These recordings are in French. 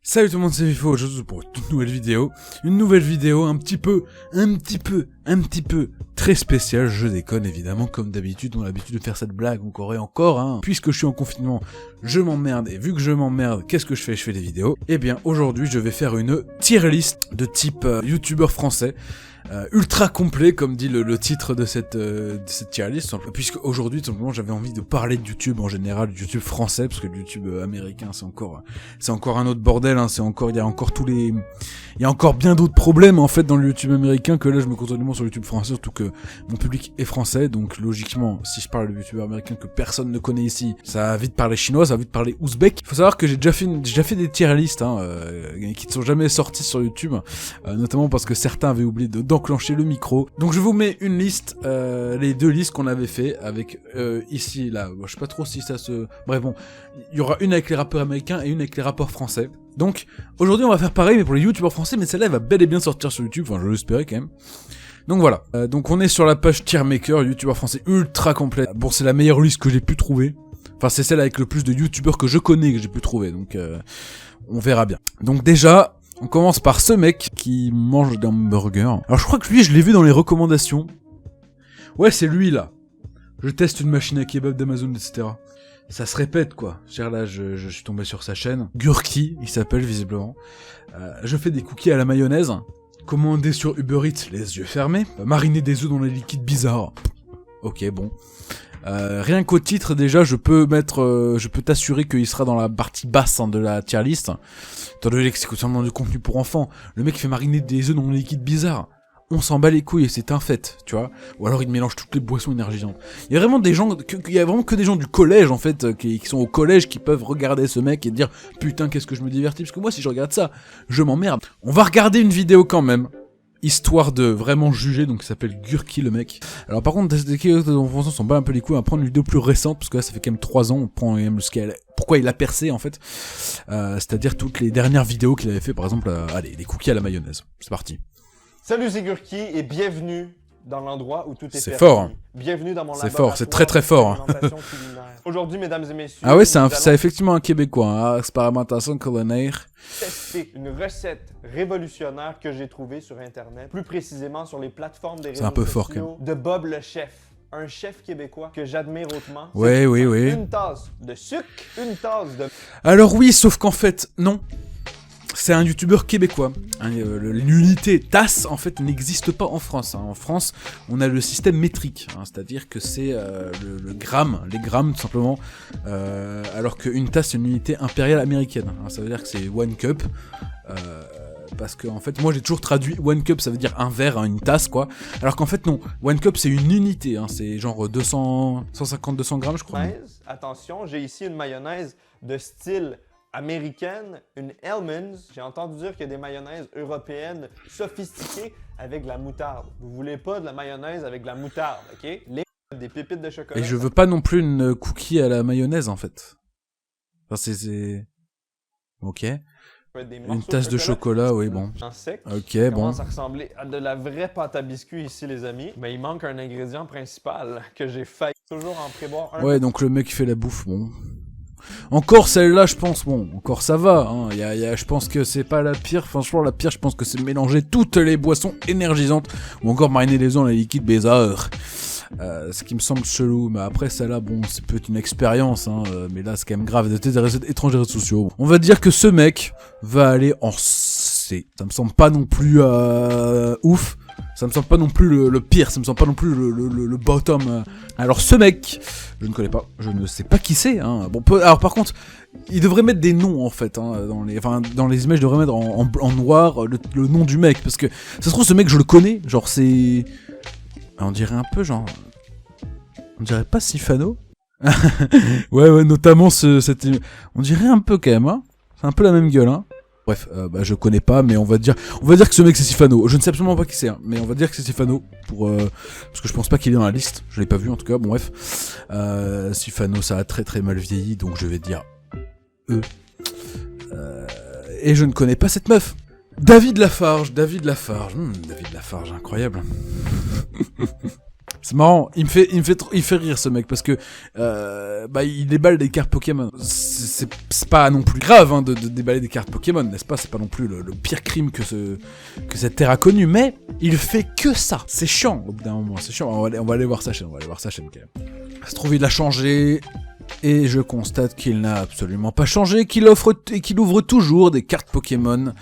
Salut tout le monde, c'est Vifo, aujourd'hui pour une toute nouvelle vidéo. Une nouvelle vidéo un petit peu très spéciale, je déconne évidemment, comme d'habitude, on a l'habitude de faire cette blague encore et encore, hein. Puisque je suis en confinement, je m'emmerde, et vu que je m'emmerde, qu'est-ce que je fais? Je fais des vidéos. Et bien, aujourd'hui, je vais faire une tier list de type youtubeur français. Ultra complet, comme dit le titre de cette tier list, puisque aujourd'hui, tout simplement, j'avais envie de parler de YouTube en général, du YouTube français, parce que le YouTube américain, c'est encore un autre bordel, hein, il y a encore bien d'autres problèmes, en fait, dans le YouTube américain, que là, je me concentre sur le YouTube français, surtout que mon public est français, donc, logiquement, si je parle de YouTube américain que personne ne connaît ici, ça va vite parler chinois, ça va vite parler ouzbek. Il faut savoir que j'ai déjà fait des tier lists, hein, qui ne sont jamais sortis sur YouTube, notamment parce que certains avaient oublié d'enclencher le micro. Donc je vous mets une liste, les deux listes qu'on avait fait avec ici, là, je sais pas trop si ça se... Bref bon, il y aura une avec les rappeurs américains et une avec les rappeurs français. Donc aujourd'hui on va faire pareil mais pour les youtubeurs français, mais celle-là elle va bel et bien sortir sur YouTube, enfin je l'espérais quand même. Donc voilà, donc on est sur la page Tiermaker, youtubeur français ultra complet. Bon, c'est la meilleure liste que j'ai pu trouver. Enfin c'est celle avec le plus de youtubeurs que je connais que j'ai pu trouver, donc on verra bien. Donc déjà... on commence par ce mec qui mange des hamburgers. Alors je crois que lui, je l'ai vu dans les recommandations. Ouais, c'est lui là. Je teste une machine à kebab d'Amazon, etc. Ça se répète quoi. Là, je suis tombé sur sa chaîne. Gurki, il s'appelle visiblement. Je fais des cookies à la mayonnaise. Commandé sur Uber Eats, les yeux fermés. Mariner des œufs dans les liquides bizarres. Ok, bon. Rien qu'au titre, déjà, je peux t'assurer qu'il sera dans la partie basse, hein, de la tier list. Étant donné que c'est seulement du contenu pour enfants. Le mec fait mariner des œufs dans des liquides bizarres. On s'en bat les couilles et c'est un fait, tu vois. Ou alors il mélange toutes les boissons énergisantes. Il y a vraiment que des gens du collège, en fait, qui sont au collège, qui peuvent regarder ce mec et dire putain, qu'est-ce que je me divertis. Parce que moi, si je regarde ça, je m'emmerde. On va regarder une vidéo quand même. Histoire de vraiment juger, donc il s'appelle Gurki le mec. Alors par contre, on s'en bat un peu les couilles, on va prendre une vidéo plus récente, parce que là ça fait quand même 3 ans, on prend quand même pourquoi il a percé en fait. C'est-à-dire toutes les dernières vidéos qu'il avait fait, par exemple, allez, les cookies à la mayonnaise. C'est parti. Salut, c'est Gurki et bienvenue dans l'endroit où tout est permis. C'est fort. Hein. Bienvenue dans mon laboratoire. C'est fort, c'est très très fort. Aujourd'hui, mesdames et messieurs... Ah ouais, c'est effectivement un Québécois, hein, expérimentation culinaire. Tester une recette révolutionnaire que j'ai trouvée sur Internet, plus précisément sur les plateformes des réseaux un peu sociaux fort, de Bob le chef. Un chef québécois que j'admire hautement. Oui. Une tasse de sucre, une tasse de... Alors oui, sauf qu'en fait, non. C'est un youtubeur québécois. L'unité tasse, en fait, n'existe pas en France. Hein. En France, on a le système métrique, hein, c'est-à-dire que c'est le gramme, les grammes tout simplement, alors qu'une tasse, c'est une unité impériale américaine. Hein. Ça veut dire que c'est one cup. Parce que en fait, moi j'ai toujours traduit one cup, ça veut dire un verre, hein, une tasse quoi. Alors qu'en fait non, one cup c'est une unité, hein, c'est genre 150-200 grammes je crois. Attention, j'ai ici une mayonnaise de style américaine, une Hellmann's. J'ai entendu dire qu'il y a des mayonnaises européennes sophistiquées avec de la moutarde. Vous voulez pas de la mayonnaise avec de la moutarde, ok? Des pépites de chocolat. Et je veux pas non plus une cookie à la mayonnaise en fait. Enfin c'est... Ok. Une tasse de chocolat, oui, bon. Sec, ok, bon. Commence à ressembler à de la vraie pâte à biscuits ici, les amis. Mais il manque un ingrédient principal que j'ai failli toujours en prévoir un. Ouais, donc le mec fait la bouffe, bon. Encore celle-là, je pense, bon, encore ça va, hein. Je pense que c'est pas la pire. Franchement, la pire, je pense que c'est mélanger toutes les boissons énergisantes ou encore mariner les œufs dans les liquides bizarres. Ce qui me semble chelou, mais après celle-là, bon, c'est peut-être une expérience, hein, mais là c'est quand même grave, des recettes étranges des réseaux sociaux. On va dire que ce mec va aller en C. Ça me semble pas non plus ouf, ça me semble pas non plus le pire, ça me semble pas non plus le bottom. Alors ce mec, je ne connais pas, je ne sais pas qui c'est, hein. Bon, alors par contre, il devrait mettre des noms en fait, hein, dans les images, il devrait mettre en noir le nom du mec, parce que ça se trouve ce mec je le connais, genre c'est... On dirait un peu genre... On dirait pas Sifano. ouais, notamment on dirait un peu quand même, hein. C'est un peu la même gueule, hein. Bref, je connais pas, mais on va dire que ce mec c'est Sifano. Je ne sais absolument pas qui c'est, hein, mais on va dire que c'est Sifano, parce que je pense pas qu'il est dans la liste. Je l'ai pas vu en tout cas, bon bref. Sifano, ça a très très mal vieilli, donc je vais dire E. Et je ne connais pas cette meuf. David Lafarge, David Lafarge, incroyable. C'est marrant, il fait rire ce mec parce que il déballe des cartes Pokémon. C'est pas non plus grave hein, de déballer des cartes Pokémon, n'est-ce pas? C'est pas non plus le pire crime que cette terre a connu, mais il fait que ça. C'est chiant au bout d'un moment, c'est chiant. On va aller voir sa chaîne, quand même. Ça se trouve il a changé. Et je constate qu'il n'a absolument pas changé, qu'il ouvre toujours des cartes Pokémon,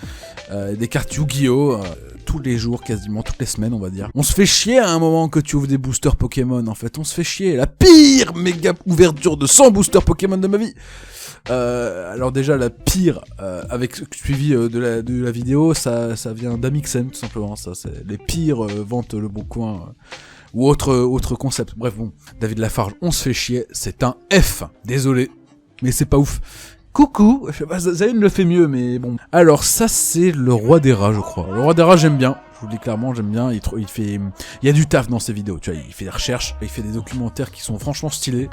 des cartes Yu-Gi-Oh! Tous les jours, quasiment toutes les semaines, on va dire. On se fait chier à un moment que tu ouvres des boosters Pokémon, en fait. On se fait chier. La pire méga ouverture de 100 boosters Pokémon de ma vie. Alors déjà, la pire, suivi de la vidéo, ça vient d'Amixem, tout simplement. Ça, c'est les pires ventes Le Bon Coin... ou autre concept. Bref, bon, David Lafarge, on se fait chier, c'est un F. Désolé, mais c'est pas ouf. Coucou, je sais pas, Zayn le fait mieux, mais bon. Alors ça, c'est le roi des rats, je crois. Le roi des rats, j'aime bien. Je vous le dis clairement, j'aime bien. Il y a du taf dans ses vidéos, tu vois. Il fait des recherches, il fait des documentaires qui sont franchement stylés.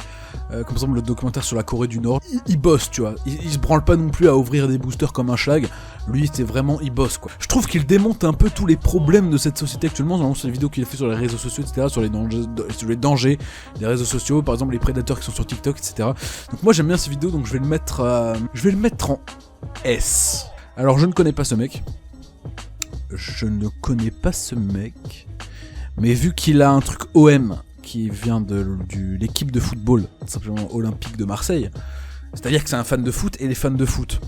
Comme par exemple le documentaire sur la Corée du Nord. Il bosse, tu vois. Il se branle pas non plus à ouvrir des boosters comme un schlag. Lui, c'est vraiment, il bosse, quoi. Je trouve qu'il démonte un peu tous les problèmes de cette société actuellement. Normalement, c'est les vidéos qu'il a fait sur les réseaux sociaux, etc. Sur les dangers des réseaux sociaux. Par exemple, les prédateurs qui sont sur TikTok, etc. Donc moi, j'aime bien ces vidéos, donc je vais le mettre en S. Alors, je ne connais pas ce mec. Mais vu qu'il a un truc OM qui vient de l'équipe de football, simplement olympique de Marseille, c'est-à-dire que c'est un fan de foot et les fans de foot.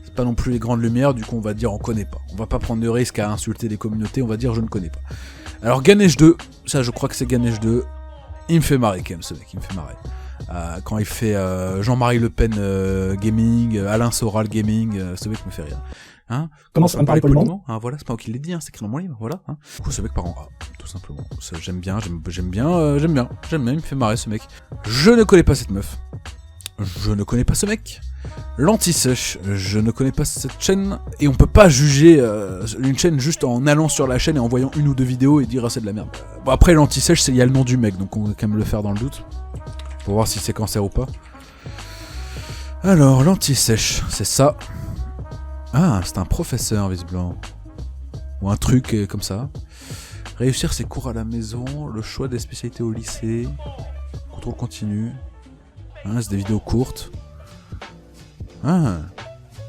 C'est pas non plus les grandes lumières, du coup on va dire on connaît pas. On va pas prendre de risque à insulter les communautés, on va dire je ne connais pas. Alors Ganesh 2, ça je crois que c'est Ganesh 2, il me fait marrer quand même ce mec, il me fait marrer. Quand il fait Jean-Marie Le Pen gaming, Alain Soral gaming, ce mec me fait rire. Hein, commence à me parler poliment. Hein, voilà, c'est pas moi qui l'ai dit, hein, c'est écrit dans mon livre, voilà. Hein. Du coup, ce mec part en A, tout simplement. Ça, j'aime bien, il me fait marrer ce mec. Je ne connais pas cette meuf. Je ne connais pas ce mec. L'Anti-Sèche, je ne connais pas cette chaîne. Et on peut pas juger une chaîne juste en allant sur la chaîne et en voyant une ou deux vidéos et dire ah c'est de la merde. Bon après l'Anti-Sèche, il y a le nom du mec, donc on va quand même le faire dans le doute. Pour voir si c'est cancer ou pas. Alors, l'Anti-Sèche, c'est ça. Ah, c'est un professeur, visiblement. Ou un truc comme ça. Réussir ses cours à la maison, le choix des spécialités au lycée, contrôle continu. Hein, c'est des vidéos courtes. Ah.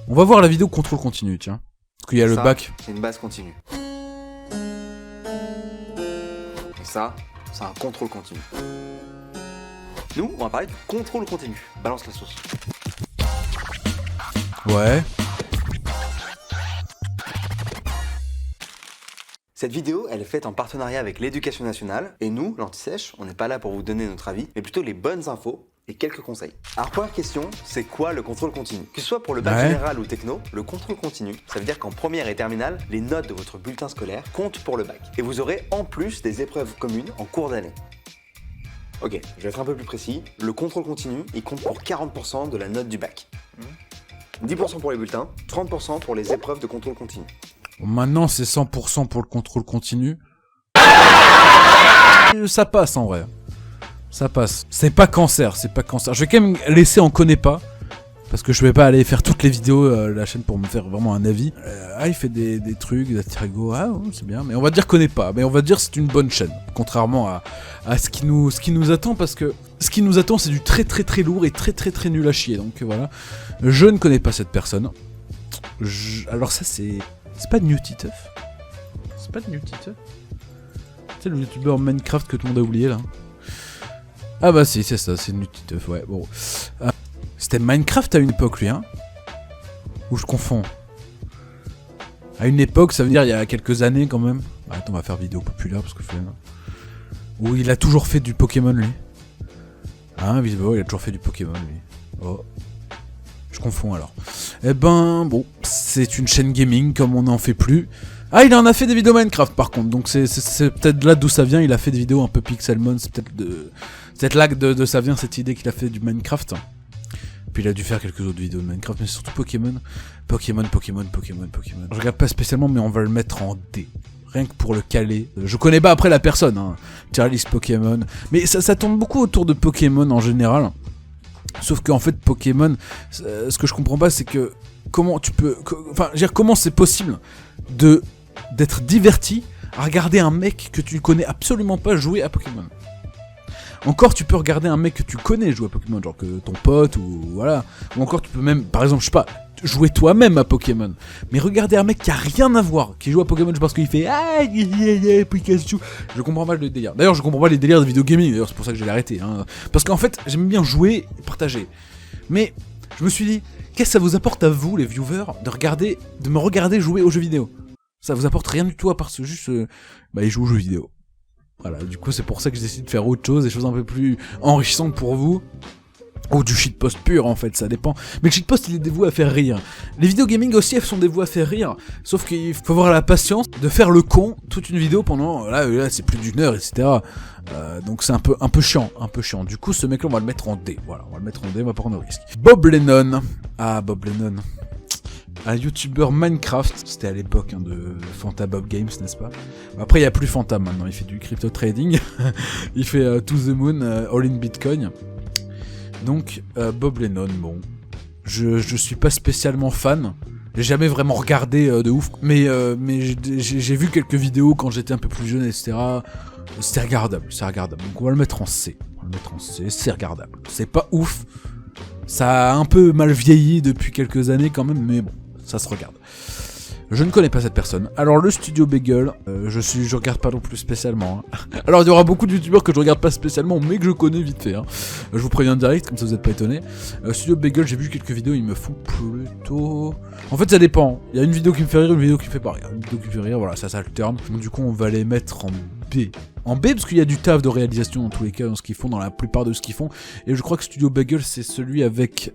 On va voir la vidéo contrôle continu, tiens. Parce qu'il y a le bac. C'est une base continue. Et ça, c'est un contrôle continu. Nous, on va parler du contrôle continu. Balance la sauce. Ouais. Cette vidéo, elle est faite en partenariat avec l'Éducation nationale. Et nous, l'Anti-Sèche, on n'est pas là pour vous donner notre avis, mais plutôt les bonnes infos et quelques conseils. Alors première question, c'est quoi le contrôle continu? Que ce soit pour le bac général ou techno, le contrôle continu, ça veut dire qu'en première et terminale, les notes de votre bulletin scolaire comptent pour le bac. Et vous aurez en plus des épreuves communes en cours d'année. Ok, je vais être un peu plus précis. Le contrôle continu, il compte pour 40% de la note du bac. 10% pour les bulletins, 30% pour les épreuves de contrôle continu. Maintenant, c'est 100% pour le contrôle continu. Ça passe en vrai. Ça passe. C'est pas cancer. Je vais quand même laisser en connaît pas. Parce que je vais pas aller faire toutes les vidéos de la chaîne pour me faire vraiment un avis. Il fait des trucs, des Astrago, c'est bien. Mais on va dire connaît pas. Mais on va dire c'est une bonne chaîne. Contrairement à ce qui nous attend. Parce que ce qui nous attend, c'est du très très très lourd et très très très nul à chier. Donc voilà. Je ne connais pas cette personne. Alors ça c'est... C'est pas New Titeuf? C'est pas New Titeuf? C'est le youtubeur Minecraft que tout le monde a oublié là. Ah bah si, c'est ça, c'est New Titeuf, ouais, bon. C'était Minecraft à une époque lui, hein? Ou je confonds? À une époque, ça veut dire il y a quelques années quand même. Attends, on va faire vidéo populaire parce que où il a toujours fait du Pokémon lui. Hein, visiblement, il a toujours fait du Pokémon lui. Oh. Je confonds alors. Eh ben, bon, c'est une chaîne gaming comme on n'en fait plus. Ah, il en a fait des vidéos Minecraft par contre, donc c'est peut-être là d'où ça vient, il a fait des vidéos un peu Pixelmon, c'est peut-être là de ça vient cette idée qu'il a fait du Minecraft. Puis il a dû faire quelques autres vidéos de Minecraft, mais surtout Pokémon. Pokémon. Je regarde pas spécialement, mais on va le mettre en D. Rien que pour le caler. Je connais pas après la personne, hein. Tier list Pokémon. Mais ça tourne beaucoup autour de Pokémon en général. Sauf qu'en fait, Pokémon, ce que je comprends pas, c'est que comment tu peux... Enfin, je veux dire, comment c'est possible d'être diverti à regarder un mec que tu connais absolument pas jouer à Pokémon. Encore, tu peux regarder un mec que tu connais jouer à Pokémon, genre que ton pote ou voilà. Ou encore, tu peux même, par exemple, je sais pas, jouer toi-même à Pokémon. Mais regarder un mec qui a rien à voir, qui joue à Pokémon parce qu'il fait Pikachu. Je comprends pas le délire. D'ailleurs, je comprends pas les délires de vidéo gaming. D'ailleurs, c'est pour ça que j'ai arrêté. Hein. Parce qu'en fait, j'aime bien jouer et partager. Mais je me suis dit, qu'est-ce que ça vous apporte à vous, les viewers, de me regarder jouer aux jeux vidéo? Ça vous apporte rien du tout à part juste, ils jouent aux jeux vidéo. Voilà, du coup c'est pour ça que j'ai décidé de faire autre chose, des choses un peu plus enrichissantes pour vous. Ou du shitpost pur en fait, ça dépend. Mais le shitpost il est dévoué à faire rire. Les vidéos gaming aussi elles sont dévouées à faire rire. Sauf qu'il faut avoir la patience de faire le con toute une vidéo pendant, là c'est plus d'1 heure, etc. Donc c'est un peu chiant, Du coup ce mec là on va le mettre en D, voilà, on va le mettre en D, on va pas prendre de risque. Bob Lennon. Ah Bob Lennon. Un youtubeur Minecraft, c'était à l'époque de Fanta Bob Games, n'est-ce pas? Après il n'y a plus Fanta maintenant, il fait du crypto trading, il fait To The Moon, All in Bitcoin. Donc Bob Lennon, bon, je suis pas spécialement fan, j'ai jamais vraiment regardé de ouf, mais j'ai vu quelques vidéos quand j'étais un peu plus jeune, etc. C'est regardable, donc on va le mettre en C, c'est regardable, c'est pas ouf, ça a un peu mal vieilli depuis quelques années quand même, mais bon. Ça se regarde. Je ne connais pas cette personne. Alors le studio Bagel, je regarde pas non plus spécialement. Hein. Alors il y aura beaucoup de youtubeurs que je regarde pas spécialement, mais que je connais vite fait. Hein. Je vous préviens direct, comme ça vous êtes pas étonnés. Studio Bagel, j'ai vu quelques vidéos, ils me font plutôt... En fait ça dépend. Il y a une vidéo qui me fait rire, une vidéo qui me fait pas rire. Une vidéo qui me fait rire, voilà, ça s'alterne. Donc du coup on va les mettre en B. En B parce qu'il y a du taf de réalisation dans tous les cas, dans ce qu'ils font, dans la plupart de ce qu'ils font. Et je crois que Studio Bagel c'est celui avec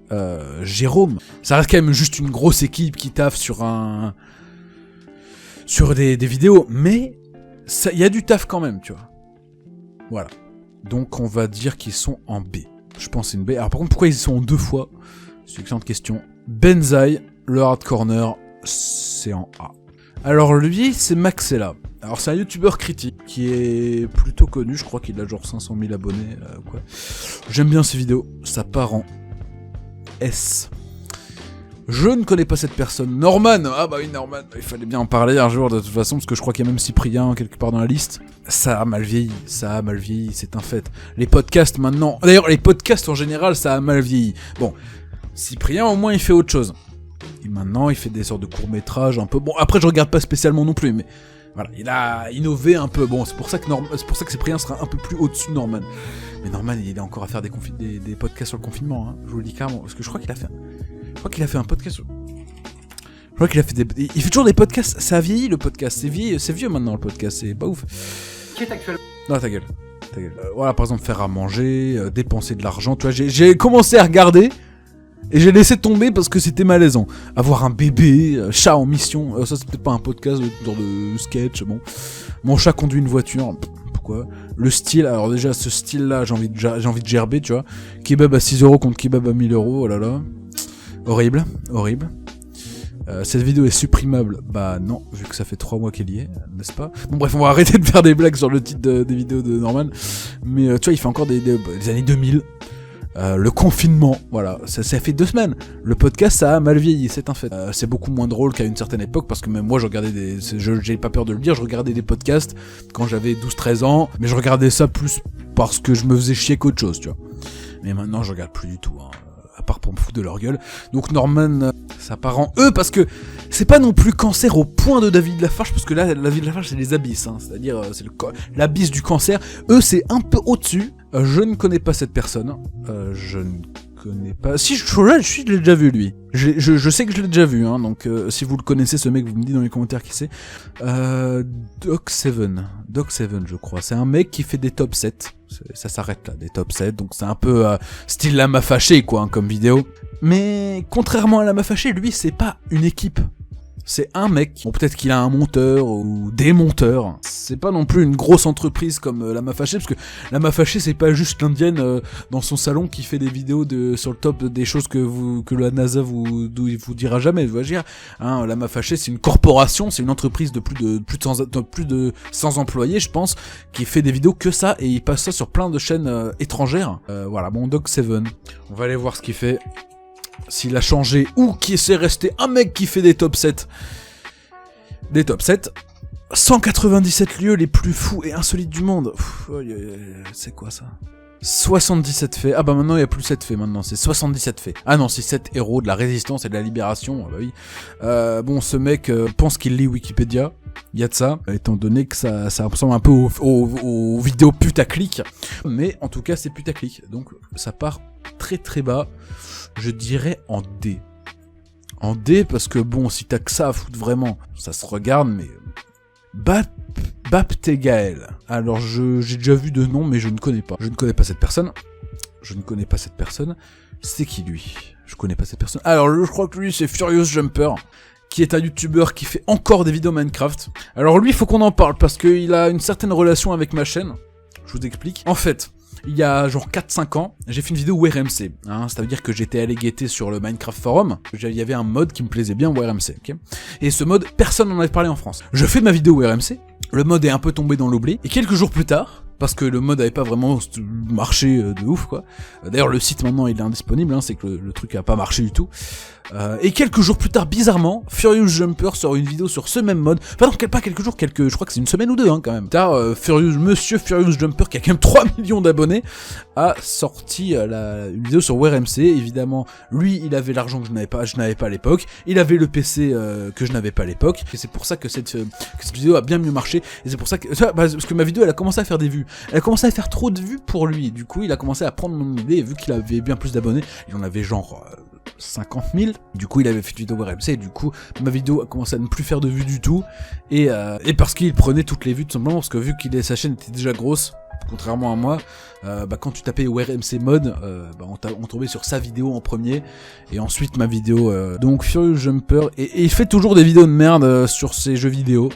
Jérôme. Ça reste quand même juste une grosse équipe qui taffe sur des vidéos, mais il y a du taf quand même, tu vois. Voilà. Donc on va dire qu'ils sont en B. Je pense que c'est une B. Alors par contre, pourquoi ils sont en 2 fois? C'est une excellente question. Benzaï, le Hard Corner, c'est en A. Alors lui, c'est Maxella. Alors c'est un youtubeur critique qui est plutôt connu, je crois qu'il a genre 500 000 abonnés. Quoi. J'aime bien ses vidéos, ça part en S. Je ne connais pas cette personne. Norman. Ah bah oui, Norman. Il fallait bien en parler un jour de toute façon, parce que je crois qu'il y a même Cyprien quelque part dans la liste. Ça a mal vieilli, c'est un fait. Les podcasts maintenant... D'ailleurs, les podcasts en général, ça a mal vieilli. Bon, Cyprien au moins il fait autre chose. Et maintenant, il fait des sortes de courts-métrages un peu... Bon, après je regarde pas spécialement non plus, mais... Voilà, il a innové un peu. Bon, c'est pour ça que Cyprien sera un peu plus au-dessus de Norman. Mais Norman, il est encore à faire des podcasts sur le confinement, hein. Je vous le dis carrément, parce que je crois qu'il a fait un podcast. Je crois qu'il a fait il fait toujours des podcasts. Ça a vieilli le podcast. C'est vieux maintenant le podcast. C'est pas ouf. Qui est actuellement... Non, ta gueule. Voilà, par exemple, faire à manger, dépenser de l'argent. Tu vois, j'ai commencé à regarder et j'ai laissé tomber parce que c'était malaisant. Avoir un bébé, chat en mission. Ça, c'est peut-être pas un podcast, genre de sketch. Bon, mon chat conduit une voiture. Pourquoi? Le style, alors déjà ce style-là, j'ai envie de gerber, tu vois. Kebab à 6€ contre kebab à 1000€. Oh là là. Horrible. Cette vidéo est supprimable. Bah non, vu que ça fait 3 mois qu'elle y est, n'est-ce pas? Bon bref, on va arrêter de faire des blagues sur le titre des vidéos de Norman. Mais tu vois, il fait encore des années 2000. Le confinement, voilà, ça fait 2 semaines. Le podcast, ça a mal vieilli, c'est un fait. C'est beaucoup moins drôle qu'à une certaine époque, parce que même moi, je regardais j'ai pas peur de le dire, je regardais des podcasts quand j'avais 12-13 ans, mais je regardais ça plus parce que je me faisais chier qu'autre chose, tu vois. Mais maintenant, je regarde plus du tout, hein. À part pour me foutre de leur gueule. Donc Norman, ça part en E, parce que c'est pas non plus cancer au point de David Lafarge, parce que là, David Lafarge, c'est les abysses, hein, c'est-à-dire, c'est l'abysse du cancer. E, c'est un peu au-dessus. Je ne connais pas cette personne. Je ne connais pas... Si, je l'ai déjà vu, lui. Je sais que je l'ai déjà vu, hein, donc si vous le connaissez, ce mec, vous me dites dans les commentaires qui c'est. Doc7, je crois. C'est un mec qui fait des top 7. Ça s'arrête là, des top 7, donc c'est un peu style Lama Fâché, quoi, hein, comme vidéo. Mais contrairement à Lama Fâché, lui, c'est pas une équipe. C'est un mec. Bon, peut-être qu'il a un monteur ou des monteurs. C'est pas non plus une grosse entreprise comme Lama Fâché, parce que Lama Fâché, c'est pas juste l'indienne dans son salon qui fait des vidéos sur le top des choses que la NASA vous dira jamais. Vous voyez, hein, Lama Fâché, c'est une corporation, c'est une entreprise de plus de 100 employés, je pense, qui fait des vidéos que ça, et il passe ça sur plein de chaînes étrangères. Voilà, bon, Doc7. On va aller voir ce qu'il fait. S'il a changé ou qui c'est resté un mec qui fait des top 7. Des top 7. 197 lieux les plus fous et insolites du monde. C'est quoi ça? 77 faits. Ah bah maintenant il n'y a plus 7 faits maintenant, c'est 77 faits. Ah non, c'est 7 héros de la résistance et de la libération, ah bah oui. Bon, ce mec pense qu'il lit Wikipédia, il y a de ça, étant donné que ça ressemble un peu aux vidéos putaclic. Mais en tout cas c'est putaclic, donc ça part très très bas, je dirais en D. En D parce que bon, si t'as que ça à foutre vraiment, ça se regarde, mais... Baptegael. Alors j'ai déjà vu de nom mais je ne connais pas. Je ne connais pas cette personne. C'est qui lui? Je connais pas cette personne. Alors je crois que lui c'est Furious Jumper, qui est un youtubeur qui fait encore des vidéos Minecraft. Alors lui il faut qu'on en parle parce qu'il a une certaine relation avec ma chaîne. Je vous explique. En fait, il y a genre 4-5 ans, j'ai fait une vidéo WRMC, hein, ça veut dire que j'étais allé guetter sur le Minecraft Forum, il y avait un mode qui me plaisait bien, WRMC, ok. Et ce mode, personne n'en avait parlé en France. Je fais ma vidéo WRMC, le mode est un peu tombé dans l'oubli, et quelques jours plus tard, parce que le mode avait pas vraiment marché de ouf quoi. D'ailleurs le site maintenant il est indisponible, hein, c'est que le truc a pas marché du tout. Et quelques jours plus tard, bizarrement, Furious Jumper sort une vidéo sur ce même mode. Enfin non, pas quelques jours, je crois que c'est une semaine ou deux hein, quand même. Monsieur Furious Jumper, qui a quand même 3 millions d'abonnés, a sorti une vidéo sur WRMC. Évidemment, lui, il avait l'argent que je n'avais pas à l'époque. Il avait le PC que je n'avais pas à l'époque. Et c'est pour ça que cette vidéo a bien mieux marché. Et c'est pour ça que... parce que ma vidéo, elle a commencé à faire des vues. Elle a commencé à faire trop de vues pour lui. Du coup, il a commencé à prendre mon idée. Et vu qu'il avait bien plus d'abonnés, il en avait genre... 50 000, du coup il avait fait une vidéo RMC et du coup ma vidéo a commencé à ne plus faire de vues du tout et parce qu'il prenait toutes les vues tout simplement parce que vu qu'il sa chaîne était déjà grosse, contrairement à moi, quand tu tapais WRMC mode, on tombait sur sa vidéo en premier et ensuite ma vidéo. Donc Furious Jumper et il fait toujours des vidéos de merde sur ses jeux vidéo.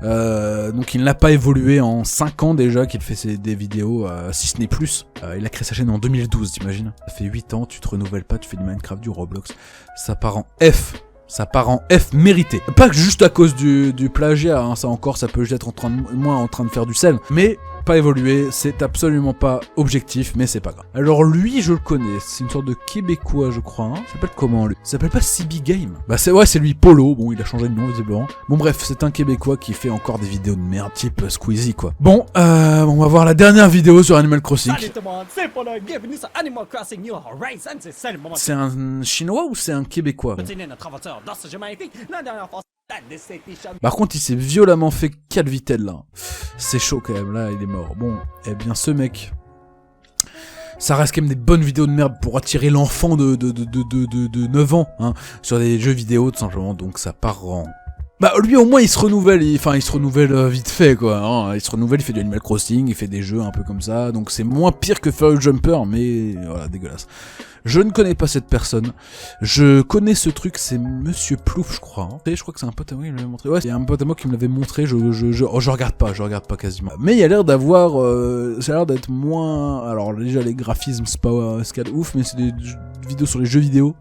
Donc il n'a pas évolué en 5 ans déjà qu'il fait des vidéos, si ce n'est plus. Il a créé sa chaîne en 2012, t'imagines? Ça fait 8 ans, tu te renouvelles pas, tu fais du Minecraft, du Roblox. Ça part en F. Ça part en F mérité. Pas juste à cause du plagiat, hein, ça encore, ça peut être moins en train de faire du sel, mais pas évolué, c'est absolument pas objectif, mais c'est pas grave. Alors lui, je le connais, c'est une sorte de Québécois, je crois, hein. Il s'appelle comment lui? Il s'appelle pas CB Game. Bah c'est lui, Polo, bon il a changé de nom visiblement. Bon bref, c'est un Québécois qui fait encore des vidéos de merde, type Squeezie quoi. Bon, on va voir la dernière vidéo sur Animal Crossing. C'est un Chinois ou c'est un Québécois? Par contre, il s'est violemment fait calvitel là. C'est chaud quand même, là, il est mort. Bon, eh bien, ce mec... Ça reste quand même des bonnes vidéos de merde pour attirer l'enfant de 9 ans, hein, sur des jeux vidéo, tout simplement, donc ça part en... Bah, lui, au moins, il se renouvelle, il se renouvelle vite fait, quoi, hein. Il se renouvelle, il fait du Animal Crossing, il fait des jeux un peu comme ça, donc c'est moins pire que Furious Jumper, mais voilà, dégueulasse. Je ne connais pas cette personne. Je connais ce truc, c'est Monsieur Plouf, je crois. Hein. Et je crois que c'est un pote à moi qui me l'avait montré. Ouais, c'est un pote à moi qui me l'avait montré. Je regarde pas quasiment. Mais il y a l'air d'avoir, ça a l'air d'être moins. Alors déjà les graphismes c'est pas ce qu'il y a de ouf, mais c'est des vidéos sur les jeux vidéo.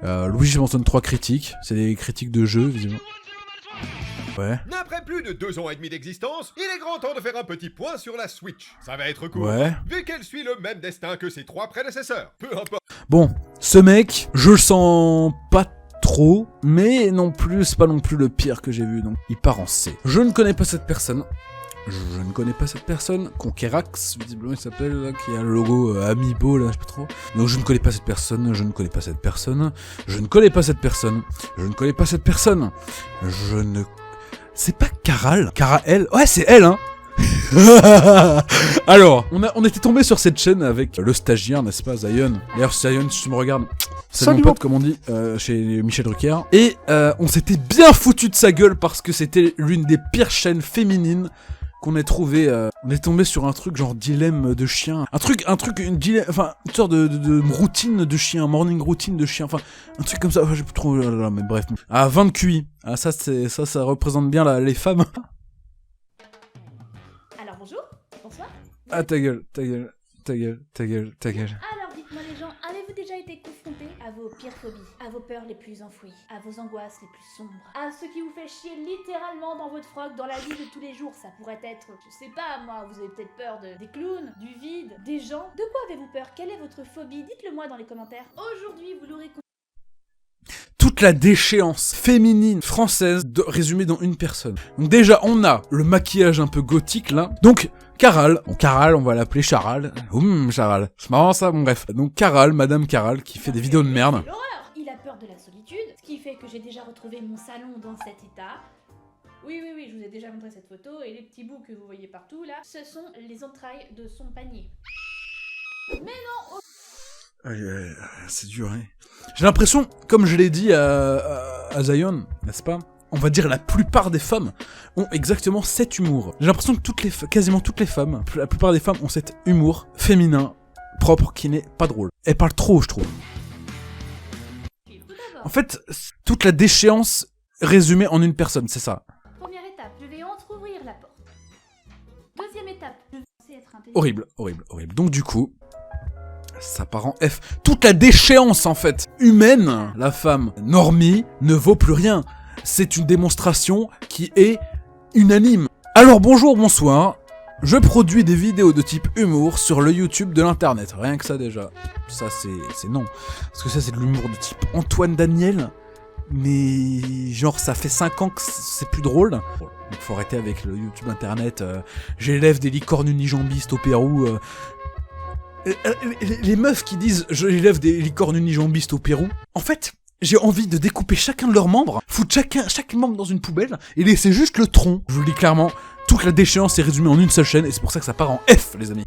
Luigi mentionne 3 critiques. C'est des critiques de jeux, visiblement. Ouais. Après plus de 2 ans et demi d'existence, il est grand temps de faire un petit point sur la Switch. Ça va être court, ouais. Vu qu'elle suit le même destin que ses 3 prédécesseurs. Peu importe. Bon, ce mec, je le sens pas trop, mais non plus, c'est pas non plus le pire que j'ai vu, donc il part en C. Je ne connais pas cette personne. Conquerax, visiblement il s'appelle, là, qui a le logo Amiibo, là, je sais pas trop. Donc je ne connais pas cette personne. C'est pas Caral? Carael? Ouais, c'est elle, hein. Alors, on était tombé sur cette chaîne avec le stagiaire, n'est-ce pas, Zion. D'ailleurs, Zion, si tu me regardes, c'est mon pote, comme on dit, chez Michel Drucker. Et on s'était bien foutu de sa gueule parce que c'était l'une des pires chaînes féminines qu'on ait trouvé. On est tombé sur un truc genre dilemme de chien. Une sorte de routine de chien, morning routine de chien, enfin, un truc comme ça, enfin, j'ai plus trop, mais bref. Ah, 20 QI. Ah, ça représente bien les femmes. Alors bonjour, bonsoir. Ah, ta gueule. Alors dites-moi les gens, avez-vous déjà été confrontés à vos pires phobies, à vos peurs les plus enfouies, à vos angoisses les plus sombres, à ce qui vous fait chier littéralement dans votre froc, dans la vie de tous les jours? Ça pourrait être, je sais pas moi, vous avez peut-être peur des clowns, du vide, des gens. De quoi avez-vous peur? Quelle est votre phobie? Dites-le moi dans les commentaires. Aujourd'hui, vous l'aurez compris. toute la déchéance féminine française résumée dans une personne. Donc déjà, on a le maquillage un peu gothique, là. Donc, Caral. Bon, Caral, on va l'appeler Charal. Charal. C'est marrant, ça, bon bref. Donc, Caral, Madame Caral, qui fait des vidéos de merde. C'est l'horreur. Il a peur de la solitude, ce qui fait que j'ai déjà retrouvé mon salon dans cet état. Oui, je vous ai déjà montré cette photo, et les petits bouts que vous voyez partout, là, ce sont les entrailles de son panier. C'est dur, hein. J'ai l'impression, comme je l'ai dit à Zion, n'est-ce pas? On va dire la plupart des femmes ont exactement cet humour. J'ai l'impression que quasiment toutes les femmes, la plupart des femmes ont cet humour féminin, propre, qui n'est pas drôle. Elles parlent trop, je trouve. En fait, toute la déchéance résumée en une personne, c'est ça. Première étape, je vais entrouvrir la porte. Deuxième étape, je vais penser être intelligent. Horrible. Donc du coup, ça part en F. Toute la déchéance, en fait, humaine, la femme normie ne vaut plus rien. C'est une démonstration qui est unanime. Alors bonjour, bonsoir. Je produis des vidéos de type humour sur le YouTube de l'internet. Rien que ça déjà. Ça c'est non. Parce que ça c'est de l'humour de type Antoine Daniel. Mais genre ça fait 5 ans que c'est plus drôle. Donc faut arrêter avec le YouTube internet. J'élève des licornes unijambistes au Pérou. Les meufs qui disent j'élève des licornes unijambistes au Pérou. En fait, j'ai envie de découper chacun de leurs membres, foutre chaque membre dans une poubelle et laisser juste le tronc. Je vous le dis clairement, toute la déchéance est résumée en une seule chaîne et c'est pour ça que ça part en F, les amis.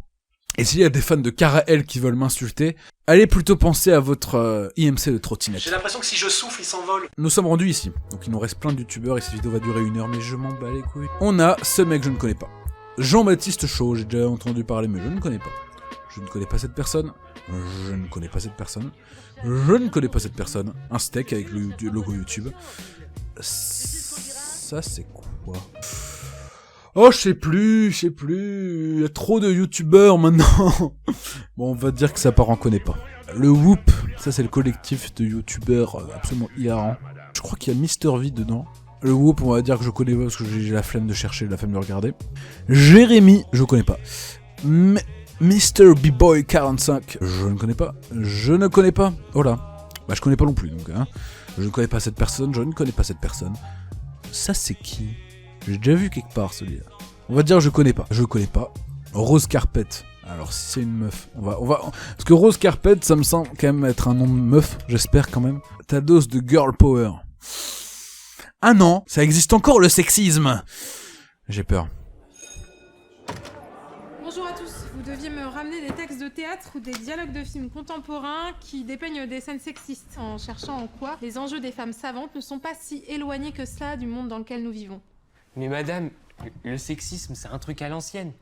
Et s'il y a des fans de Karael qui veulent m'insulter, allez plutôt penser à votre IMC de trottinette. J'ai l'impression que si je souffle, il s'envole. Nous sommes rendus ici, donc il nous reste plein de youtubeurs et cette vidéo va durer 1 heure, mais je m'en bats les couilles. On a ce mec, je ne connais pas. Jean-Baptiste Chaud, j'ai déjà entendu parler, mais je ne connais pas. Je ne connais pas cette personne. Je ne connais pas cette personne. Je ne connais pas cette personne. Un steak avec le logo YouTube. Ça, c'est quoi? Oh, je sais plus. Il y a trop de youtubeurs maintenant. Bon, on va dire que ça part en connaît pas. Le Whoop, ça c'est le collectif de youtubeurs absolument hilarant. Je crois qu'il y a Mister V dedans. Le Whoop, on va dire que je connais pas parce que j'ai la flemme de chercher, la flemme de regarder. Jérémy, je connais pas. Mr. B-Boy 45, je ne connais pas. Oh là. Bah je connais pas non plus donc hein. Je ne connais pas cette personne, je ne connais pas cette personne. Ça c'est qui? J'ai déjà vu quelque part celui-là. On va dire je connais pas. Rose Carpet. Alors si c'est une meuf, on va parce que Rose Carpet ça me semble quand même être un nom de meuf, j'espère quand même. Ta dose de girl power. Ah non, ça existe encore le sexisme. J'ai peur. Bonjour à tous, vous deviez me ramener des textes de théâtre ou des dialogues de films contemporains qui dépeignent des scènes sexistes, en cherchant en quoi les enjeux des femmes savantes ne sont pas si éloignés que cela du monde dans lequel nous vivons. Mais madame, le sexisme c'est un truc à l'ancienne.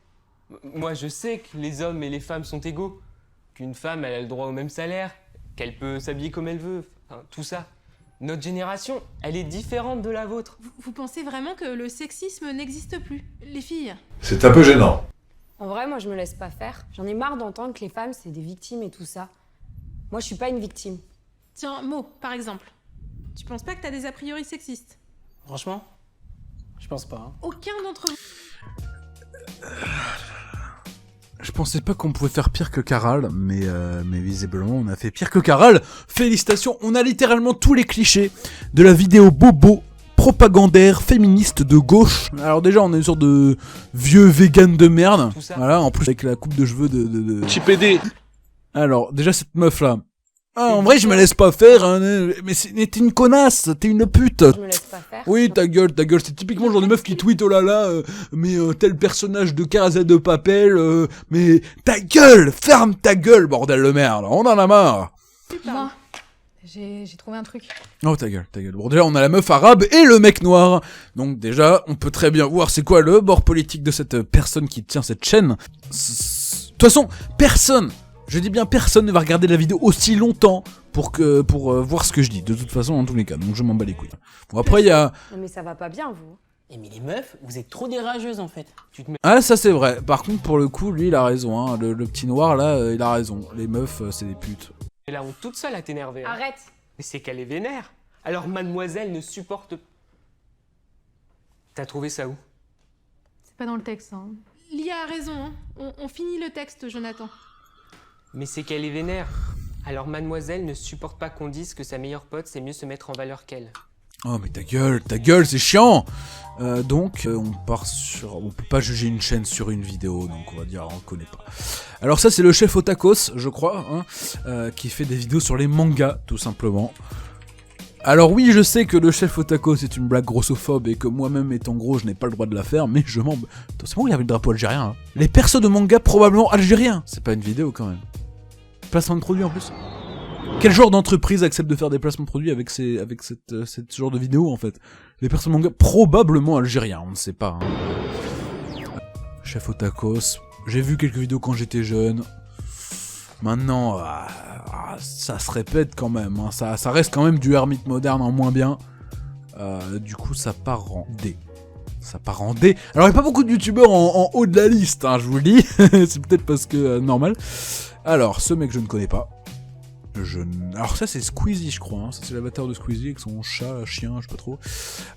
Moi je sais que les hommes et les femmes sont égaux, qu'une femme elle a le droit au même salaire, qu'elle peut s'habiller comme elle veut, enfin, tout ça. Notre génération, elle est différente de la vôtre. Vous pensez vraiment que le sexisme n'existe plus? Les filles? C'est un peu gênant. En vrai, moi, je me laisse pas faire. J'en ai marre d'entendre que les femmes, c'est des victimes et tout ça. Moi, je suis pas une victime. Tiens, Mo, par exemple. Tu penses pas que t'as des a priori sexistes? Franchement, je pense pas. Aucun d'entre vous. Je pensais pas qu'on pouvait faire pire que Caral, mais visiblement on a fait pire que Caral. Félicitations, on a littéralement tous les clichés de la vidéo bobo propagandaire féministe de gauche. Alors déjà on a une sorte de vieux vegan de merde. Voilà, en plus avec la coupe de cheveux de... Chipédé. Alors déjà cette meuf là. Ah, en vrai je me laisse pas faire, hein, mais t'es une connasse, t'es une pute. Je me laisse pas faire. Oui, ta gueule, c'est typiquement le genre de meuf qui tweet oh là là, mais tel personnage de Casa de Papel, mais ta gueule, ferme ta gueule, bordel de merde, on en a marre. Moi, j'ai trouvé un truc. Oh ta gueule. Bon déjà on a la meuf arabe et le mec noir, donc déjà on peut très bien voir c'est quoi le bord politique de cette personne qui tient cette chaîne. De toute façon, personne. Je dis bien personne ne va regarder la vidéo aussi longtemps pour voir ce que je dis. De toute façon, dans tous les cas, donc je m'en bats les couilles. Bon après il y a... Non mais ça va pas bien, vous. Mais les meufs, vous êtes trop des rageuses en fait. Tu te mets... Ah ça c'est vrai. Par contre pour le coup, lui il a raison. Hein. Le petit noir là, il a raison. Les meufs, c'est des putes. Elle a honte toute seule à t'énerver. Hein. Arrête. Mais c'est qu'elle est vénère. Alors mademoiselle ne supporte... T'as trouvé ça où? C'est pas dans le texte, hein. Lia a raison, hein. On finit le texte, Jonathan. Mais c'est qu'elle est vénère. Alors mademoiselle ne supporte pas qu'on dise que sa meilleure pote c'est mieux se mettre en valeur qu'elle. Oh mais ta gueule, c'est chiant. Donc on part sur... On peut pas juger une chaîne sur une vidéo, donc on va dire on connaît pas. Alors ça c'est le chef Otakos, je crois, hein, qui fait des vidéos sur les mangas, tout simplement. Alors oui, je sais que le chef Otakos est une blague grossophobe et que moi-même étant gros, je n'ai pas le droit de la faire, mais je m'en... C'est bon, il y avait le drapeau algérien, hein. Les persos de manga probablement algériens. C'est pas une vidéo quand même. Placement de produit en plus. Quel genre d'entreprise accepte de faire des placements de produits avec ce genre de vidéo en fait? Les personnes manga probablement algériens, on ne sait pas. Hein. Chef Otakos, j'ai vu quelques vidéos quand j'étais jeune. Maintenant, ça se répète quand même. Hein. Ça reste quand même du ermite moderne en moins bien. Du coup, ça part en D. Ça part en D. Alors, il n'y a pas beaucoup de youtubeurs en haut de la liste, hein, je vous le dis. C'est peut-être parce que normal. Alors, ce mec, je ne connais pas. Alors ça c'est Squeezie je crois, hein. Ça c'est l'avatar de Squeezie avec son chat, chien, je sais pas trop.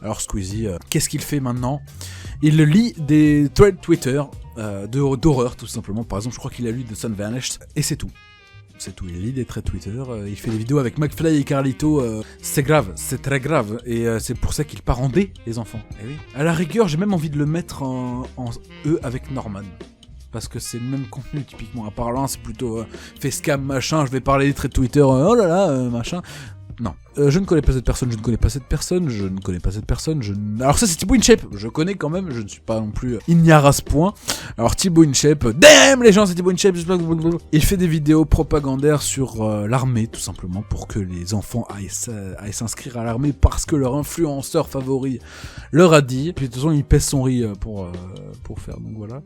Alors Squeezie, qu'est-ce qu'il fait maintenant? Il lit des threads Twitter d'horreur tout simplement. Par exemple je crois qu'il a lu The Sun Vanished et c'est tout. C'est tout, il lit des threads Twitter, il fait des vidéos avec McFly et Carlito, c'est grave, c'est très grave, et c'est pour ça qu'il part en D, les enfants. Eh oui. À la rigueur j'ai même envie de le mettre en E avec Norman. Parce que c'est le même contenu typiquement, à part là c'est plutôt facecam machin, je vais parler des traits de Twitter, oh là là, machin. Non, je ne connais pas cette personne, Alors ça c'est Thibaut InShape, je connais quand même, je ne suis pas non plus ignare à ce point. Alors Thibaut InShape, damn les gens c'est Thibaut InShape, il fait des vidéos propagandaires sur l'armée tout simplement, pour que les enfants aillent s'inscrire à l'armée parce que leur influenceur favori leur a dit. Puis de toute façon il pèse son riz pour faire, donc voilà.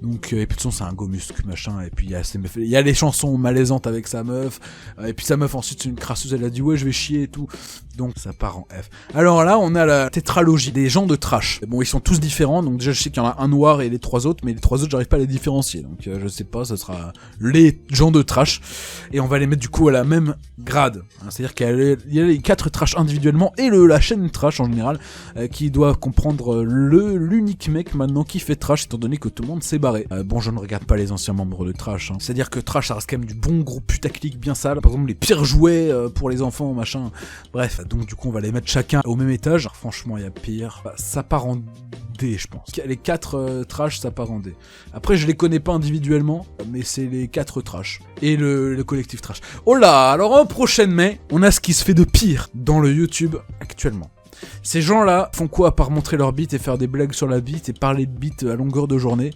Donc, et puis de toute façon c'est un gomusque machin, et puis il y a les chansons malaisantes avec sa meuf, et puis sa meuf ensuite c'est une crasseuse, elle a dit ouais je vais chier et tout, donc ça part en F. Alors là on a la tétralogie des gens de trash. Bon ils sont tous différents, donc déjà je sais qu'il y en a un noir et les trois autres, mais les trois autres j'arrive pas à les différencier, donc je sais pas, ça sera les gens de trash, et on va les mettre du coup à la même grade, hein, c'est-à-dire qu'il y a les 4 trash individuellement et la chaîne trash en général, qui doit comprendre l'unique mec maintenant qui fait trash, étant donné que tout le monde s'est barré. Bon je ne regarde pas les anciens membres de trash, hein. C'est-à-dire que trash ça reste quand même du bon gros putaclic bien sale, par exemple les pires jouets pour les enfants machin, bref, donc du coup on va les mettre chacun au même étage. Franchement il y a pire, ça part en D je pense. Les 4 trash ça part en D. Après je les connais pas individuellement, mais c'est les 4 trash et le collectif trash. Oh là, alors en prochaine mai, on a ce qui se fait de pire dans le YouTube actuellement. Ces gens-là font quoi à part montrer leur bite et faire des blagues sur la bite et parler de bite à longueur de journée?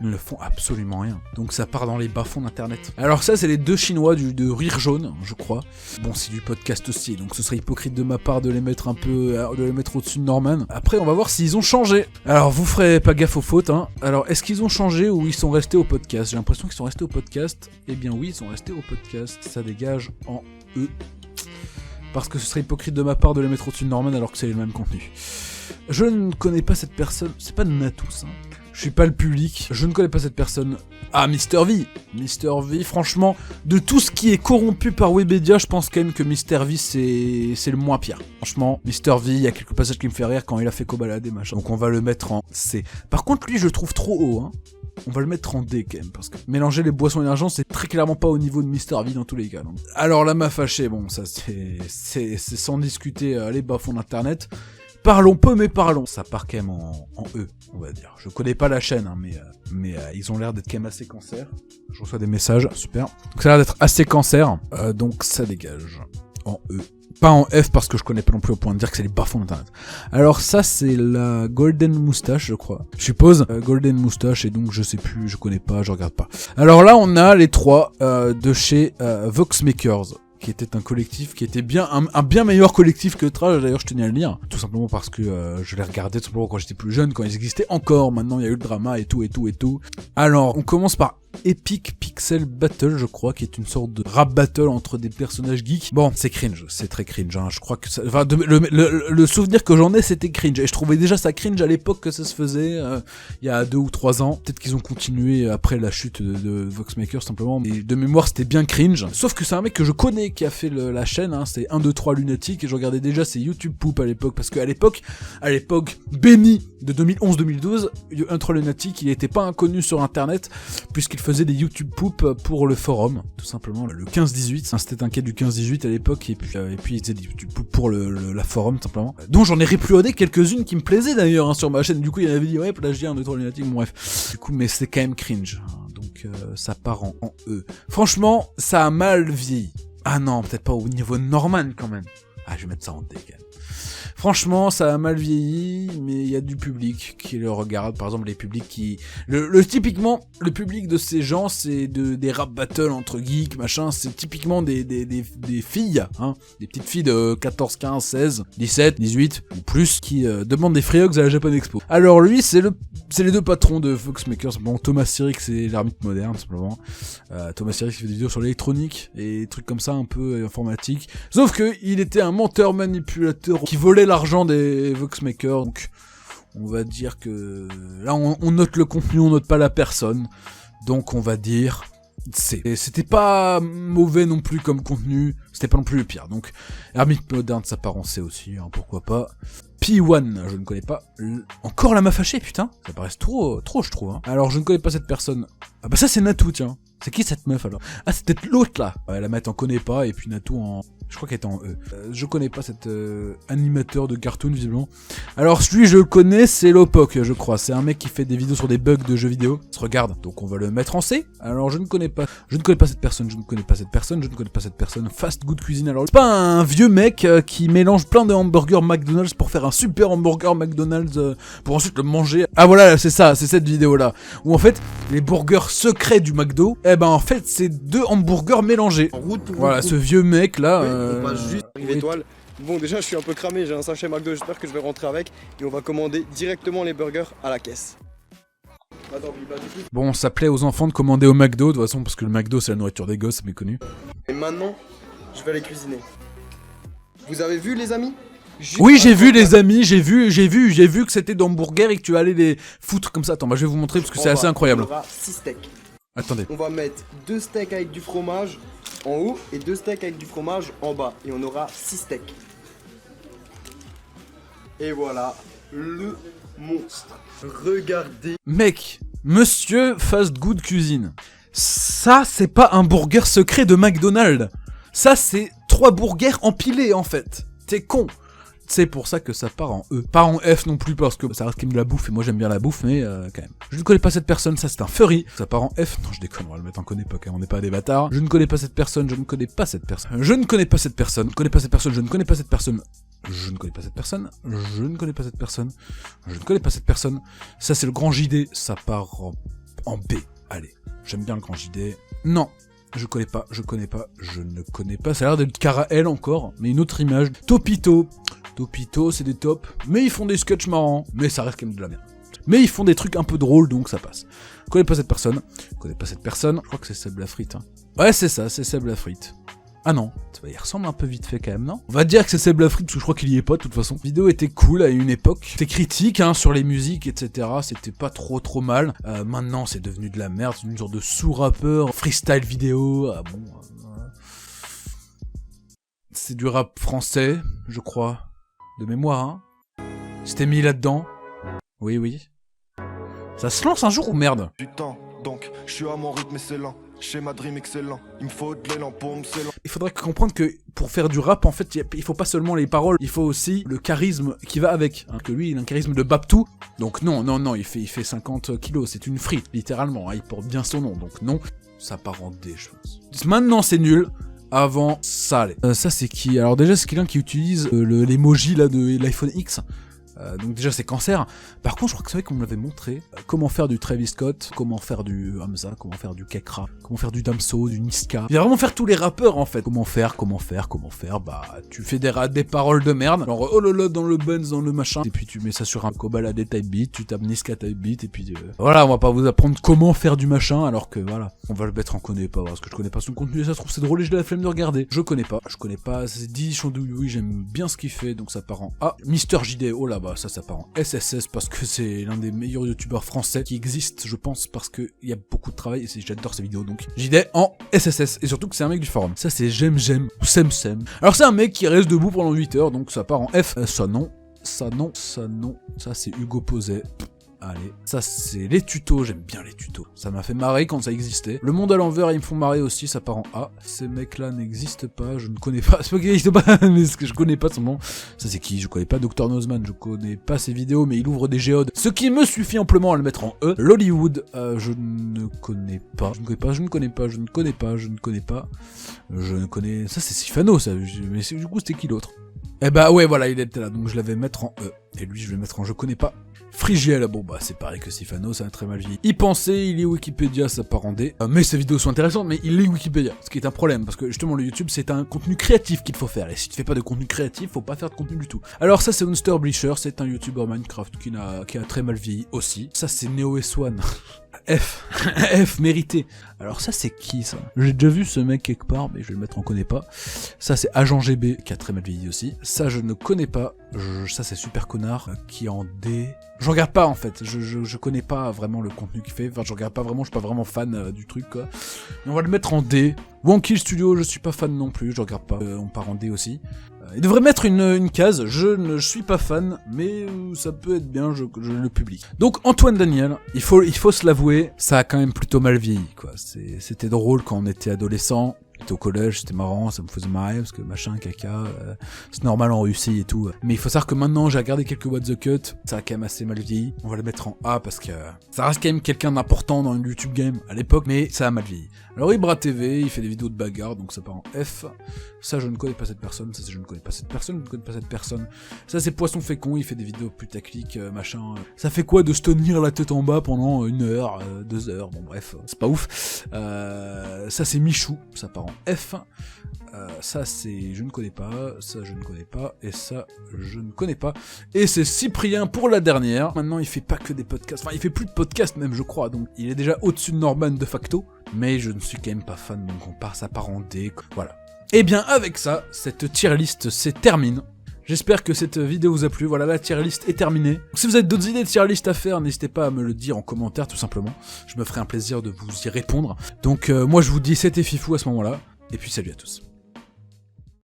Ils ne font absolument rien. Donc ça part dans les bas-fonds d'internet. Alors ça c'est les 2 chinois de Rire Jaune, je crois. Bon c'est du podcast aussi, donc ce serait hypocrite de ma part de les mettre au-dessus de Norman. Après on va voir s'ils ont changé. Alors vous ferez pas gaffe aux fautes, hein. Alors est-ce qu'ils ont changé ou ils sont restés au podcast? J'ai l'impression qu'ils sont restés au podcast. Eh bien oui, ils sont restés au podcast. Ça dégage en E. Parce que ce serait hypocrite de ma part de les mettre au-dessus de Norman alors que c'est le même contenu. Je ne connais pas cette personne, c'est pas de Natus, hein. Je suis pas le public, je ne connais pas cette personne. Ah, Mr V, franchement, de tout ce qui est corrompu par Webedia, je pense quand même que Mr V c'est le moins pire. Franchement, Mr V, il y a quelques passages qui me fait rire quand il a fait Kobalade et machin. Donc on va le mettre en C. Par contre lui je le trouve trop haut, hein. On va le mettre en D quand même, parce que mélanger les boissons énergisantes, c'est très clairement pas au niveau de Mr V dans tous les cas. Donc. Alors là m'a fâché, bon ça c'est sans discuter les bas-fonds d'internet. Parlons peu mais parlons. Ça part quand même en E, on va dire. Je connais pas la chaîne, hein, mais ils ont l'air d'être quand même assez cancer. Je reçois des messages, super. Donc ça a l'air d'être assez cancer, donc ça dégage en E. Pas en F parce que je connais pas non plus au point de dire que c'est les bas-fonds d'internet. Alors ça c'est la Golden Moustache je crois. Je suppose Golden Moustache et donc je sais plus, je connais pas, je regarde pas. Alors là on a les 3 de chez Voxmakers, qui était un collectif qui était bien un bien meilleur collectif que Trash, d'ailleurs je tenais à le lire, tout simplement parce que je les regardais tout simplement quand j'étais plus jeune, quand ils existaient encore. Maintenant il y a eu le drama et tout. Alors on commence par Epic Pixel Battle, je crois, qui est une sorte de rap battle entre des personnages geeks. Bon, c'est cringe, c'est très cringe, hein. Je crois que ça... Enfin, le souvenir que j'en ai, c'était cringe. Et je trouvais déjà ça cringe à l'époque que ça se faisait, il y a 2 ou 3 ans. Peut-être qu'ils ont continué après la chute de Voxmakers, simplement. Mais de mémoire, c'était bien cringe. Sauf que c'est un mec que je connais qui a fait la chaîne, hein. C'est 1, 2, 3 Lunatic, et je regardais déjà ses YouTube Poop à l'époque, parce qu'à l'époque, béni de 2011-2012, 1, 3 Lunatic, il était pas inconnu sur internet, puisqu'il faisait des YouTube poop pour le forum, tout simplement, le 15-18. Hein, c'était un quai du 15-18 à l'époque, et puis il faisait des YouTube poop pour la forum, tout simplement. Dont j'en ai réuploadé quelques-unes qui me plaisaient d'ailleurs hein, sur ma chaîne. Du coup, il avait dit, ouais, plagiat, un neutre lunatique, bon bref. Du coup, mais c'est quand même cringe. Hein, donc, ça part en E. Franchement, ça a mal vieilli. Ah non, peut-être pas au niveau de Norman, quand même. Ah, je vais mettre ça en D, quand même. Franchement, ça a mal vieilli, mais il y a du public qui le regarde. Par exemple, les publics qui... typiquement, le public de ces gens, c'est des rap battles entre geeks, machin. C'est typiquement des filles, hein. Des petites filles de 14, 15, 16, 17, 18 ou plus qui demandent des free hugs à la Japan Expo. Alors lui, c'est les deux patrons de Foxmakers. Bon, Thomas Sirix, c'est l'ermite moderne, simplement. Thomas Sirix qui fait des vidéos sur l'électronique et des trucs comme ça, un peu informatique. Sauf que il était un menteur manipulateur qui volait l'argent des Voxmakers, donc on va dire que là on note le contenu, on note pas la personne, donc on va dire C. Et c'était pas mauvais non plus comme contenu, c'était pas non plus le pire, donc Ermite Moderne ça part en C aussi, hein, pourquoi pas. P1, je ne connais pas. Encore la m'a fâché, putain, ça paraît trop je trouve. Hein. Alors je ne connais pas cette personne. Ah bah ça c'est Natou, tiens. C'est qui cette meuf alors? Ah c'est peut-être l'autre là. Ouais, la meuf en connaît pas et puis Natou en... Je crois qu'elle était en E. Je connais pas cet animateur de cartoon visiblement. Alors celui je le connais, c'est Lopok je crois. C'est un mec qui fait des vidéos sur des bugs de jeux vidéo. Ça se regarde, donc on va le mettre en C. Alors je ne connais pas cette personne, je ne connais pas cette personne. Fast Good Cuisine, alors c'est pas un vieux mec qui mélange plein de hamburgers McDonald's pour faire un super hamburger McDonald's pour ensuite le manger. Ah voilà, c'est ça, c'est cette vidéo là. Où en fait, les burgers secrets du McDo, eh ben en fait c'est 2 hamburgers mélangés. Voilà, ce vieux mec là... On passe juste une étoile. Bon déjà je suis un peu cramé, j'ai un sachet McDo, j'espère que je vais rentrer avec. Et on va commander directement les burgers à la caisse. Attends, bon, ça plaît aux enfants de commander au McDo, de toute façon, parce que le McDo c'est la nourriture des gosses, c'est méconnu. Et maintenant, je vais les cuisiner. Vous avez vu les amis? Oui, j'ai vu les amis, j'ai vu que c'était d'hamburger et que tu allais les foutre comme ça. Attends, bah je vais vous montrer parce que c'est assez incroyable. On aura 6 steaks. Attendez. On va mettre 2 steaks avec du fromage en haut et 2 steaks avec du fromage en bas. Et on aura 6 steaks. Et voilà, le monstre. Regardez. Mec, monsieur Fast Good Cuisine. Ça, c'est pas un burger secret de McDonald's. Ça, c'est 3 burgers empilés en fait. T'es con. C'est pour ça que ça part en E. Pas en F non plus parce que ça reste quand même de la bouffe et moi j'aime bien la bouffe mais quand même. Je ne connais pas cette personne, ça c'est un furry. Ça part en F. Non je déconne, on va le mettre en connaît pas quand même, on n'est pas des bâtards. Je ne connais pas cette personne, je ne connais pas cette personne. Je ne connais pas cette personne, je ne connais pas cette personne, je ne connais pas cette personne. Je ne connais pas cette personne, je ne connais pas cette personne. Je ne connais pas cette personne. Ça c'est le grand JD, ça part en B. Allez, j'aime bien le grand JD. Non. Je connais pas, je ne connais pas. Ça a l'air d'être Carael encore, mais une autre image. Topito. Topito, c'est des tops. Mais ils font des sketchs marrants. Mais ça reste quand même de la merde. Mais ils font des trucs un peu drôles, donc ça passe. Je connais pas cette personne. Je crois que c'est Seb Lafrite. Hein. Ouais, c'est ça, c'est Seb Lafrite. Ah non, il ressemble un peu vite fait quand même, non? On va dire que c'est Seb Lafrite, parce que je crois qu'il y est pas de toute façon. La vidéo était cool à une époque. C'était critique hein, sur les musiques, etc. C'était pas trop mal. Maintenant, c'est devenu de la merde. C'est une sorte de sous-rappeur, freestyle vidéo. Ah bon... C'est du rap français, je crois. De mémoire, hein. C'était mis là-dedans. Oui. Ça se lance un jour ou merde? Du temps, donc, je suis à mon rythme excellent. Chez ma dream excellent, il me faut de l'élan pour me sceller. Il faudrait comprendre que pour faire du rap, en fait, il faut pas seulement les paroles, il faut aussi le charisme qui va avec. Hein, que lui, il a un charisme de Babtou. Donc non, il fait 50 kilos, c'est une frite, littéralement. Hein, il porte bien son nom, donc non. Ça part en D, je pense. Maintenant, c'est nul. Avant, ça allait. Ça, c'est qui? Alors déjà, c'est quelqu'un qui utilise l'emoji là de l'iPhone X. Donc déjà c'est cancer. Par contre je crois que c'est vrai qu'on me l'avait montré comment faire du Travis Scott, comment faire du Hamza, comment faire du Kekra, comment faire du Damso, du Niska. Il va vraiment faire tous les rappeurs en fait. Comment faire, bah tu fais des paroles de merde. Alors oh lolo dans le Benz, dans le machin. Et puis tu mets ça sur un Kobalade type beat, tu tapes Niska type beat et puis voilà, on va pas vous apprendre comment faire du machin alors que voilà. On va le mettre en connaît pas parce que je connais pas son contenu et ça se trouve c'est drôle et j'ai la flemme de regarder. Je connais pas, c'est dit Chandouille, j'aime bien ce qu'il fait donc ça part en A. Mister JD, oh là bah ça part en SSS parce que c'est l'un des meilleurs youtubeurs français qui existe je pense parce que il y a beaucoup de travail et j'adore ses vidéos donc JD en SSS et surtout que c'est un mec du forum. Ça c'est j'aime ou Sem. Alors c'est un mec qui reste debout pendant 8 heures donc ça part en F. Ça c'est Hugo Poset. Allez, ça c'est les tutos, j'aime bien les tutos. Ça m'a fait marrer quand ça existait. Le monde à l'envers, ils me font marrer aussi, ça part en A. Ces mecs-là n'existent pas, je ne connais pas. C'est pas qu'ils n'existent pas, mais je connais pas son nom. Ça c'est qui? Je connais pas Dr Nozman, je connais pas ses vidéos, mais il ouvre des géodes. Ce qui me suffit amplement à le mettre en E. Lollywood, je ne connais pas. Je ne connais pas, je ne connais pas, je ne connais pas, je ne connais pas. Je ne connais... Ça c'est Sifano, ça. Mais du coup c'était qui l'autre? Eh bah ouais, voilà, il était là, donc je l'avais mettre en E. Et lui, je vais le mettre en je connais pas. Frigiel, bon bah c'est pareil que Sifano, ça a très mal vieilli. Y penser, il est Wikipédia, ça part en D. Mais ses vidéos sont intéressantes, mais il est Wikipédia. Ce qui est un problème, parce que justement le YouTube, c'est un contenu créatif qu'il faut faire. Et si tu fais pas de contenu créatif, faut pas faire de contenu du tout. Alors ça, c'est Monster Bleacher, c'est un YouTuber Minecraft qui a très mal vieilli aussi. Ça, c'est Neo S1. F mérité. Alors ça c'est qui ça? J'ai déjà vu ce mec quelque part, mais je vais le mettre en connais pas. Ça c'est Agent GB qui a très mal vieilli aussi. Ça je ne connais pas. Ça c'est Super Connard qui est en D. Je regarde pas en fait. Je connais pas vraiment le contenu qu'il fait. Enfin je regarde pas vraiment. Je suis pas vraiment fan du truc quoi. Mais on va le mettre en D. Wonky Studio, je suis pas fan non plus. Je regarde pas. On part en D aussi. Il devrait mettre une case, je suis pas fan, mais ça peut être bien, je le publie. Donc Antoine Daniel, il faut se l'avouer, ça a quand même plutôt mal vieilli, quoi. C'était drôle quand on était adolescent, j'étais au collège, c'était marrant, ça me faisait marrer, parce que machin, caca, c'est normal en Russie et tout. Mais il faut savoir que maintenant, j'ai regardé quelques What the Cut, ça a quand même assez mal vieilli. On va le mettre en A, parce que ça reste quand même quelqu'un d'important dans le YouTube game à l'époque, mais ça a mal vieilli. Alors Ibra TV, il fait des vidéos de bagarre, donc ça part en F. Ça, je ne connais pas cette personne, ça, je ne connais pas cette personne, je ne connais pas cette personne. Ça, c'est Poisson Fécond, il fait des vidéos putaclic, machin. Ça fait quoi de se tenir la tête en bas pendant 1 heure, 2 heures, bon bref, c'est pas ouf. Ça, c'est Michou, ça part en F. Ça c'est je ne connais pas, ça je ne connais pas, et ça je ne connais pas. Et c'est Cyprien pour la dernière. Maintenant il fait pas que des podcasts, enfin il fait plus de podcasts même je crois, donc il est déjà au-dessus de Norman de facto. Mais je ne suis quand même pas fan, donc ça part en D, voilà. Et bien avec ça, cette tier list se termine. J'espère que cette vidéo vous a plu, voilà la tier list est terminée. Si vous avez d'autres idées de tier list à faire, n'hésitez pas à me le dire en commentaire tout simplement. Je me ferai un plaisir de vous y répondre. Donc moi je vous dis c'était Fifou à ce moment-là, et puis salut à tous.